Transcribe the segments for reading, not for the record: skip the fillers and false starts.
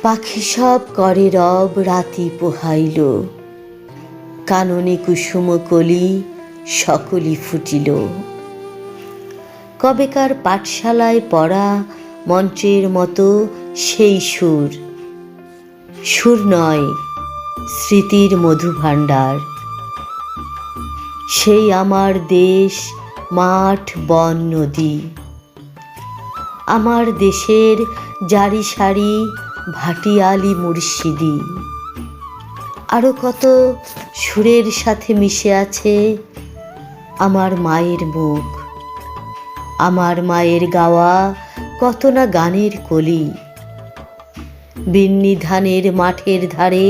পাখি সব করে রব রাতি পোহাইল, কাননে কুসুম কলি সকলি ফুটিল। কবেকার পাঠশালায় পড়া মন্ত্রের মতো সেই সুর, সুর নয় স্মৃতির মধুভাণ্ডার। সেই আমার দেশ, মাঠ, বন, নদী, আমার দেশের জারি সারি ভাটিয়ালি মুর্শিদি। আরও কত সুরের সাথে মিশে আছে আমার মায়ের মুখ, আমার মায়ের গাওয়া কত না গানের কলি। বিন্নি ধানের মাঠের ধারে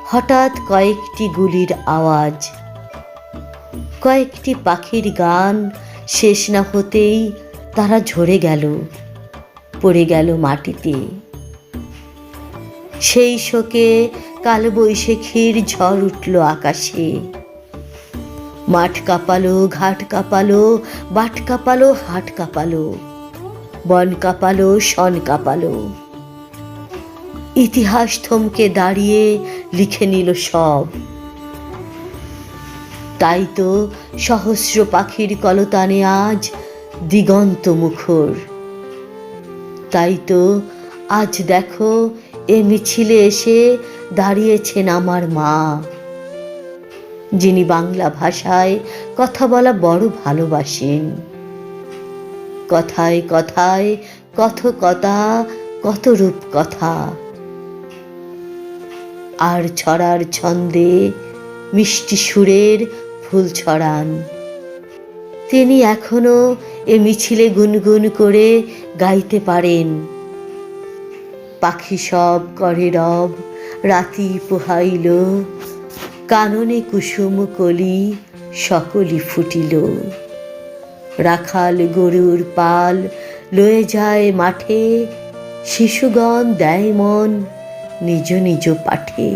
হঠাৎ কয়েকটি গুলির আওয়াজ, কয়েকটি পাখির গান শেষ না হতেই তারা ঝরে গেল, পড়ে গেল মাটিতে। সেই শোকে কালবৈশাখীর ঝড় উঠল আকাশে। মাঠ কাঁপালো, ঘাট কাঁপালো, বাট কাঁপালো, হাট কাঁপালো, বন কাঁপালো, শন কাঁপালো। ইতিহাস থমকে দাঁড়িয়ে লিখে নিল সব। তাই তো সহস্র পাখির কলতানে আজ দিগন্ত মুখর। তাই তো আজ দেখো এ মিছিলে এসে দাঁড়িয়েছেন আমার মা, যিনি বাংলা ভাষায় কথা বলা বড় ভালোবাসেন। কথায় কথায় কথকতা, কত রূপ কথা, আর ছড়ার ছন্দে মিষ্টি সুরের ফুল ছড়ান। তিনি এখনো এ মিছিলে গুনগুন করে গাইতে পারেন, পাখি সব করে রব রাতি পোহাইল, কাননে কুসুম কলি সকলি ফুটিল। রাখাল গরুর পাল লয়ে যায় মাঠে, শিশুগণ দেয় মন নিজ নিজ পাঠে।